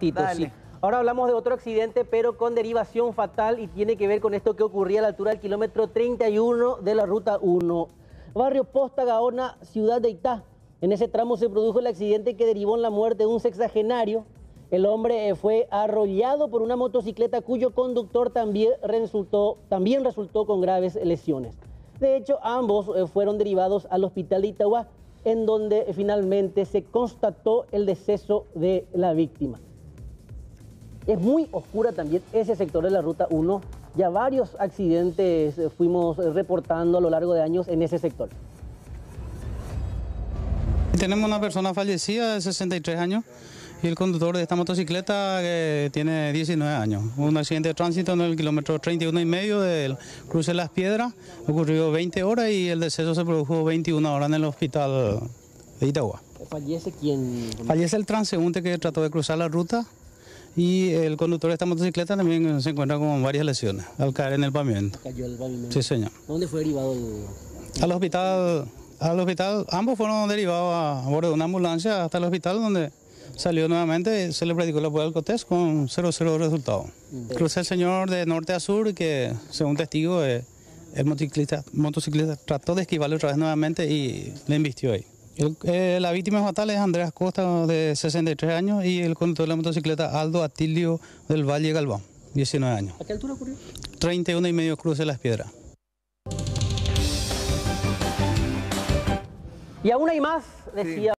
Dale. Sí. Ahora hablamos de otro accidente, pero con derivación fatal y tiene que ver con esto que ocurría a la altura del kilómetro 31 de la Ruta 1. Barrio Posta Gaona, ciudad de Itá. En ese tramo se produjo el accidente que derivó en la muerte de un sexagenario. El hombre fue arrollado por una motocicleta cuyo conductor también resultó con graves lesiones. De hecho, ambos fueron derivados al hospital de Itagua, en donde finalmente se constató el deceso de la víctima. Es muy oscura también ese sector de la Ruta 1. Ya varios accidentes fuimos reportando a lo largo de años en ese sector. Tenemos una persona fallecida de 63 años y el conductor de esta motocicleta que tiene 19 años. Un accidente de tránsito en el kilómetro 31,5 del cruce de Las Piedras. Ocurrió 20 horas y el deceso se produjo 21 horas en el hospital de Itagua. ¿Fallece quién? Fallece el transeúnte que trató de cruzar la ruta y el conductor de esta motocicleta también se encuentra con varias lesiones al caer en el pavimento. Cayó el pavimento. Sí, señor. ¿Dónde fue derivado Al hospital, ambos fueron derivados a bordo de una ambulancia hasta el hospital donde salió nuevamente y se le practicó la prueba del alcotest con 0 resultado. Cruza el señor de norte a sur que, según testigo, el motociclista trató de esquivarle otra vez nuevamente y le embistió ahí. La víctima fatal es Andrés Costa, de 63 años, y el conductor de la motocicleta Aldo Atilio del Valle Galván, 19 años. ¿A qué altura ocurrió? 31,5 cruce Las Piedras. Y aún hay más, decía.